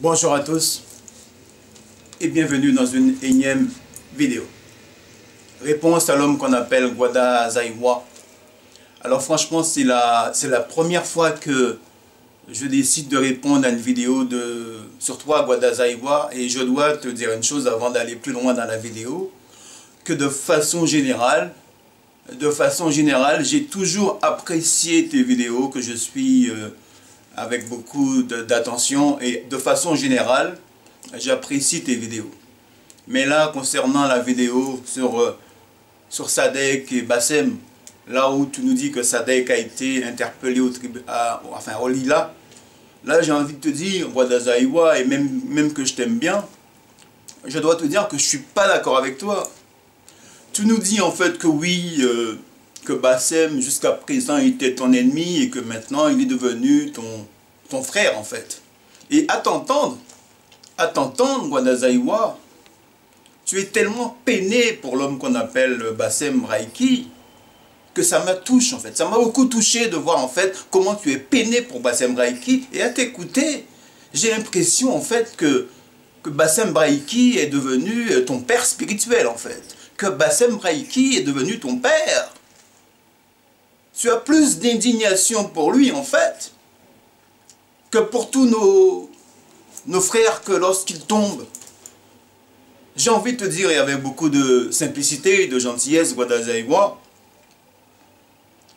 Bonjour à tous et bienvenue dans une énième vidéo. Réponse à l'homme qu'on appelle Gwada Zaiwa. Alors franchement, c'est la première fois que je décide de répondre à une vidéo sur toi, Gwada Zaiwa, et je dois te dire une chose avant d'aller plus loin dans la vidéo, que de façon générale, j'ai toujours apprécié tes vidéos, que je suis avec beaucoup d'attention, et de façon générale, j'apprécie tes vidéos. Mais là, concernant la vidéo sur Sadek et Bassem, là où tu nous dis que Sadek a été interpellé au Lila, là j'ai envie de te dire, Gwada Zaiwa, et même que je t'aime bien, je dois te dire que je ne suis pas d'accord avec toi. Tu nous dis en fait que oui, que Bassem jusqu'à présent était ton ennemi et que maintenant il est devenu ton frère en fait. Et à t'entendre, Gwada Zaiwa, tu es tellement peiné pour l'homme qu'on appelle Bassem Raiki que ça me touche en fait. Ça m'a beaucoup touché de voir en fait comment tu es peiné pour Bassem Raiki, et à t'écouter, j'ai l'impression en fait que Bassem Raiki est devenu ton père spirituel en fait. Que Bassem Raiki est devenu ton père. Tu as plus d'indignation pour lui en fait que pour tous nos frères, que lorsqu'ils tombent. J'ai envie de te dire, et avec beaucoup de simplicité et de gentillesse, Gwada Zaiwa,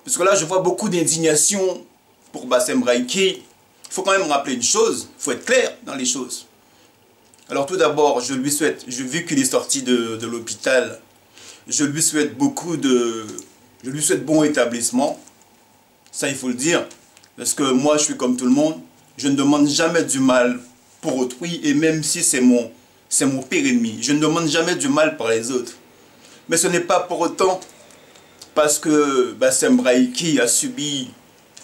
parce que là je vois beaucoup d'indignation pour Bassem Raiki. Il faut quand même rappeler une chose, il faut être clair dans les choses. Alors tout d'abord, je lui souhaite, vu qu'il est sorti de l'hôpital, je lui souhaite bon établissement. Ça, il faut le dire. Parce que moi, je suis comme tout le monde. Je ne demande jamais du mal pour autrui. Et même si c'est mon pire ennemi, je ne demande jamais du mal pour les autres. Mais ce n'est pas pour autant parce que Bassem Raiki a subi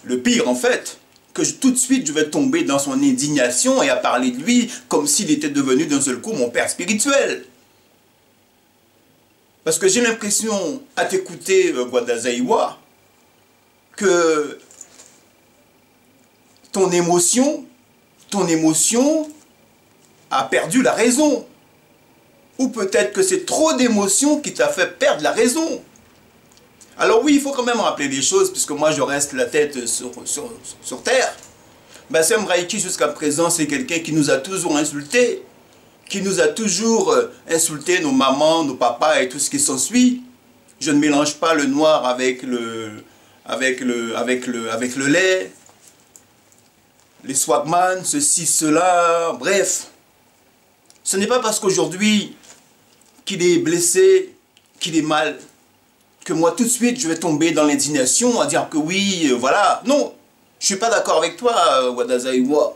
le pire, en fait, que tout de suite, je vais tomber dans son indignation et à parler de lui comme s'il était devenu d'un seul coup mon père spirituel. Parce que j'ai l'impression, à t'écouter, Gwada Zaiwa, que ton émotion a perdu la raison. Ou peut-être que c'est trop d'émotion qui t'a fait perdre la raison. Alors oui, il faut quand même rappeler les choses, puisque moi je reste la tête sur terre. Bassem Raiki, jusqu'à présent, c'est quelqu'un qui nous a toujours insultés, qui nous a toujours insulté, nos mamans, nos papas et tout ce qui s'ensuit. Je ne mélange pas le noir avec le lait, les swagman, ceci, cela, bref. Ce n'est pas parce qu'aujourd'hui qu'il est blessé, qu'il est mal, que moi tout de suite je vais tomber dans l'indignation à dire que oui, voilà. Non, je ne suis pas d'accord avec toi, Gwada Zaiwa.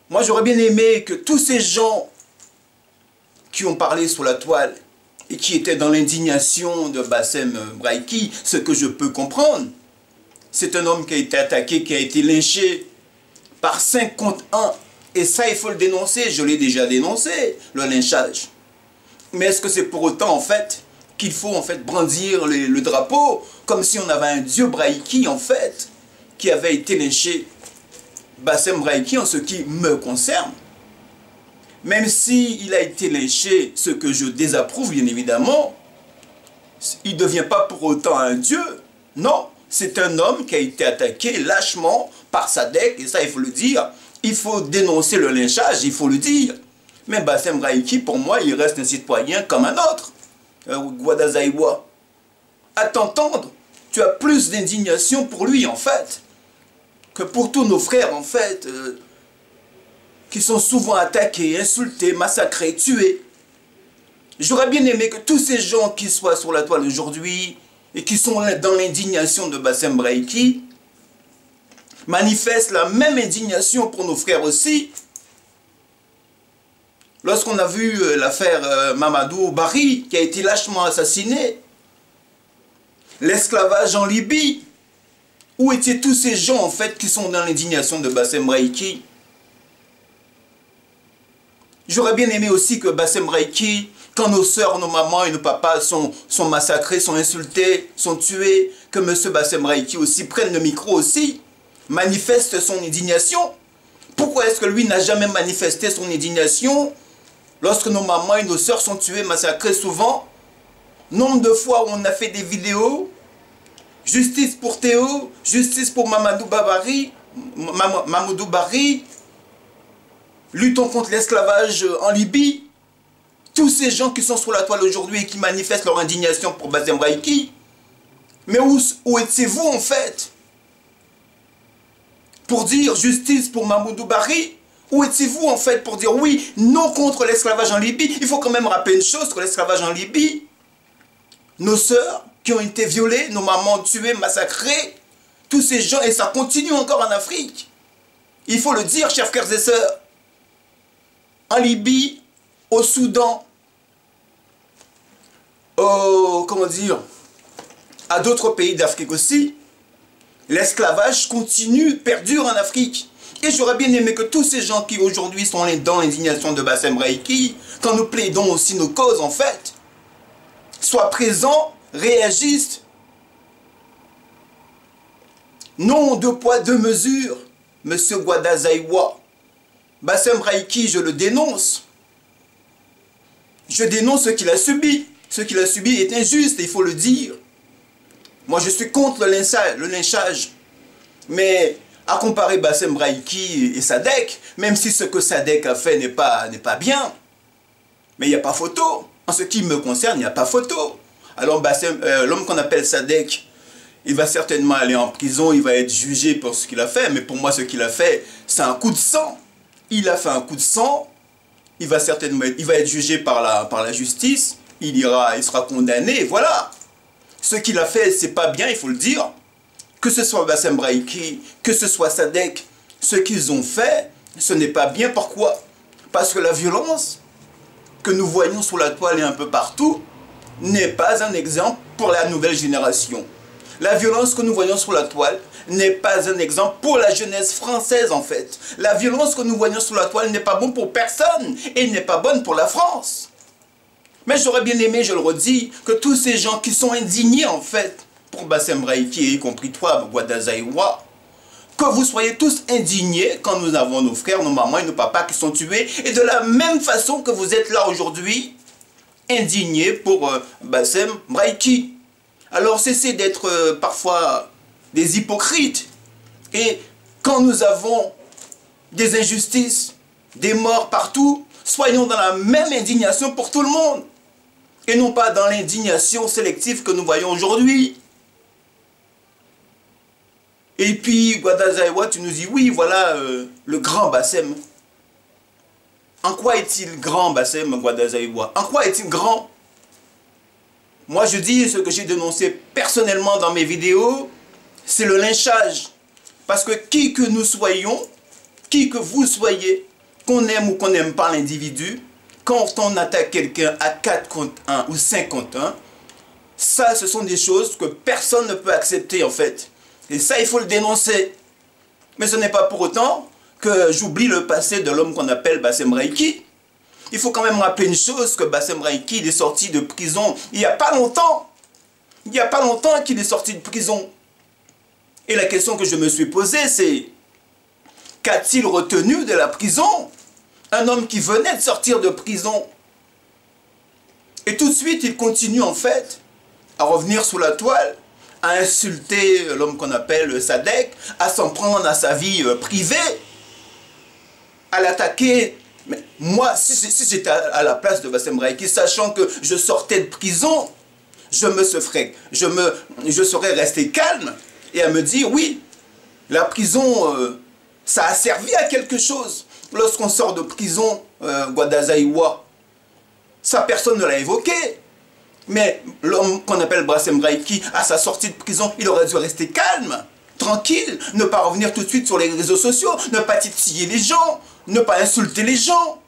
Moi, j'aurais bien aimé que tous ces gens qui ont parlé sur la toile et qui étaient dans l'indignation de Bassem Raiki, ce que je peux comprendre, c'est un homme qui a été attaqué, qui a été lynché par 5 contre 1. Et ça, il faut le dénoncer. Je l'ai déjà dénoncé, le lynchage. Mais est-ce que c'est pour autant, en fait, qu'il faut, en fait, brandir le drapeau comme si on avait un dieu Raiki, en fait, qui avait été lynché? Bassem Raiki, en ce qui me concerne, même s'il a été lynché, ce que je désapprouve bien évidemment, il ne devient pas pour autant un dieu. Non, c'est un homme qui a été attaqué lâchement par Sadek, et ça il faut le dire. Il faut dénoncer le lynchage, il faut le dire. Mais Bassem Raiki, pour moi, il reste un citoyen comme un autre. Gwada Zaiwa, à t'entendre, tu as plus d'indignation pour lui en fait que pour tous nos frères, en fait, qui sont souvent attaqués, insultés, massacrés, tués. J'aurais bien aimé que tous ces gens qui soient sur la toile aujourd'hui et qui sont dans l'indignation de Bassem Raiki manifestent la même indignation pour nos frères aussi. Lorsqu'on a vu l'affaire Mamadou Barry, qui a été lâchement assassiné, l'esclavage en Libye, où étaient tous ces gens, en fait, qui sont dans l'indignation de Bassem Raiki? J'aurais bien aimé aussi que Bassem Raiki, quand nos sœurs, nos mamans et nos papas sont massacrés, sont insultés, sont tués, que M. Bassem Raiki aussi prenne le micro aussi, manifeste son indignation. Pourquoi est-ce que lui n'a jamais manifesté son indignation lorsque nos mamans et nos sœurs sont tuées, massacrées souvent? Nombre de fois où on a fait des vidéos, justice pour Théo, justice pour Mamadou Bari, luttons contre l'esclavage en Libye. Tous ces gens qui sont sur la toile aujourd'hui et qui manifestent leur indignation pour Bassem Raïki. Mais où étiez-vous en fait? Pour dire justice pour Mamadou Bari? Où étiez-vous en fait pour dire oui, non contre l'esclavage en Libye? Il faut quand même rappeler une chose, que l'esclavage en Libye, nos sœurs qui ont été violées, nos mamans tuées, massacrées, tous ces gens, et ça continue encore en Afrique. Il faut le dire, chers frères et sœurs. En Libye, au Soudan, comment dire, à d'autres pays d'Afrique aussi, l'esclavage continue, perdure en Afrique. Et j'aurais bien aimé que tous ces gens qui aujourd'hui sont dans l'indignation de Bassem Raïki, quand nous plaidons aussi nos causes en fait, soient présents, réagissent. Non, deux poids, deux mesures, Monsieur Gwadazaïwa. Bassem Raïki, je le dénonce. Je dénonce ce qu'il a subi. Ce qu'il a subi est injuste, il faut le dire. Moi, je suis contre le lynchage. Mais à comparer Bassem Raïki et Sadek, même si ce que Sadek a fait n'est pas bien, mais il n'y a pas photo. En ce qui me concerne, il n'y a pas photo. Alors l'homme qu'on appelle Sadek, il va certainement aller en prison, il va être jugé pour ce qu'il a fait. Mais pour moi, ce qu'il a fait, c'est un coup de sang. Il a fait un coup de sang. Il va être jugé par la justice. Il sera condamné. Voilà. Ce qu'il a fait, c'est pas bien, il faut le dire. Que ce soit Bassem Raïki, que ce soit Sadek, ce qu'ils ont fait, ce n'est pas bien. Pourquoi? Parce que la violence que nous voyons sur la toile et un peu partout n'est pas un exemple pour la nouvelle génération. La violence que nous voyons sur la toile n'est pas un exemple pour la jeunesse française en fait. La violence que nous voyons sur la toile n'est pas bonne pour personne et n'est pas bonne pour la France. Mais j'aurais bien aimé, je le redis, que tous ces gens qui sont indignés en fait pour Bassem Raïki, y compris toi, Gwadazaïwa, que vous soyez tous indignés quand nous avons nos frères, nos mamans et nos papas qui sont tués, et de la même façon que vous êtes là aujourd'hui, indignés pour Bassem Raïki. Alors cessez d'être parfois des hypocrites. Et quand nous avons des injustices, des morts partout, soyons dans la même indignation pour tout le monde. Et non pas dans l'indignation sélective que nous voyons aujourd'hui. Et puis, Gwadazaïwa, tu nous dis, oui, voilà, le grand Bassem. En quoi est-il grand, Bassem Gwadazaïwa? En quoi est-il grand? Moi, je dis ce que j'ai dénoncé personnellement dans mes vidéos, c'est le lynchage. Parce que qui que nous soyons, qui que vous soyez, qu'on aime ou qu'on n'aime pas l'individu, quand on attaque quelqu'un à 4 contre 1 ou 5 contre 1, ça, ce sont des choses que personne ne peut accepter en fait. Et ça, il faut le dénoncer. Mais ce n'est pas pour autant que j'oublie le passé de l'homme qu'on appelle Bassem Raïki. Il faut quand même rappeler une chose, que Bassem Raïki, il est sorti de prison il n'y a pas longtemps. Il n'y a pas longtemps qu'il est sorti de prison. Et la question que je me suis posée, c'est: qu'a-t-il retenu de la prison? Un homme qui venait de sortir de prison. Et tout de suite, il continue en fait à revenir sous la toile, à insulter l'homme qu'on appelle Sadek, à s'en prendre à sa vie privée, à l'attaquer. Mais moi, si j'étais à la place de Bassem Raïki, sachant que je sortais de prison, je serais resté calme et à me dire, oui, la prison, ça a servi à quelque chose. Lorsqu'on sort de prison, Gwadazaïwa, ça personne ne l'a évoqué. Mais l'homme qu'on appelle Bassem Raïki, à sa sortie de prison, il aurait dû rester calme, tranquille, ne pas revenir tout de suite sur les réseaux sociaux, ne pas titiller les gens, ne pas insulter les gens,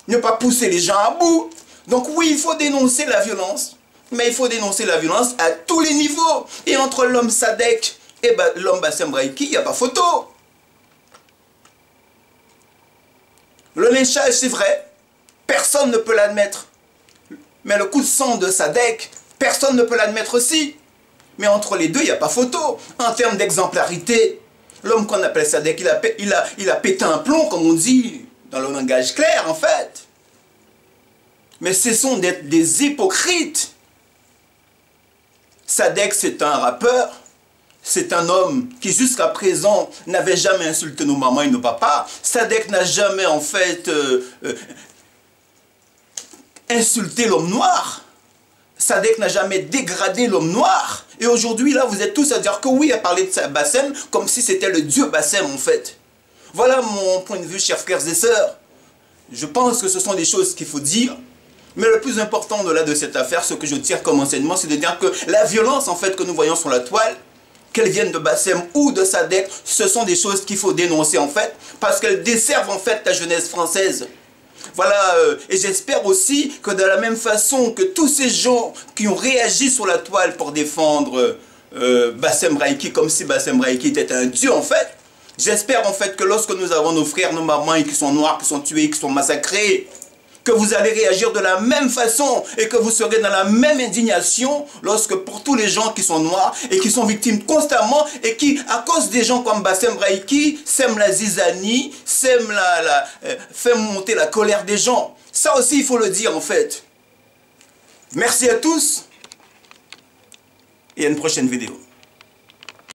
ne pas pousser les gens à bout. Donc oui, il faut dénoncer la violence, mais il faut dénoncer la violence à tous les niveaux. Et entre l'homme Sadek et l'homme Bassem Raïki, il n'y a pas photo. Le lynchage, c'est vrai, personne ne peut l'admettre. Mais le coup de sang de Sadek, personne ne peut l'admettre aussi. Mais entre les deux, il n'y a pas photo. En termes d'exemplarité, L'homme qu'on appelle Sadek, il a pété un plomb, comme on dit, dans le langage clair, en fait. Mais ce sont des hypocrites. Sadek, c'est un rappeur. C'est un homme qui, jusqu'à présent, n'avait jamais insulté nos mamans et nos papas. Sadek n'a jamais, en fait, insulté l'homme noir. Sadek n'a jamais dégradé l'homme noir. Et aujourd'hui, là, vous êtes tous à dire que oui, à parler de Bassem, comme si c'était le dieu Bassem, en fait. Voilà mon point de vue, chers frères et sœurs. Je pense que ce sont des choses qu'il faut dire. Mais le plus important de cette affaire, ce que je tire comme enseignement, c'est de dire que la violence, en fait, que nous voyons sur la toile, qu'elles viennent de Bassem ou de Sadek, ce sont des choses qu'il faut dénoncer, en fait, parce qu'elles desservent, en fait, la jeunesse française. Voilà, et j'espère aussi que de la même façon que tous ces gens qui ont réagi sur la toile pour défendre Bassem Raïki, comme si Bassem Raïki était un dieu, en fait, j'espère, en fait, que lorsque nous avons nos frères, nos mamans qui sont noirs, qui sont tués, qui sont massacrés, que vous allez réagir de la même façon et que vous serez dans la même indignation lorsque pour tous les gens qui sont noirs et qui sont victimes constamment et qui, à cause des gens comme Bassem Raïki, sèment la zizanie, fait monter la colère des gens. Ça aussi, il faut le dire en fait. Merci à tous et à une prochaine vidéo.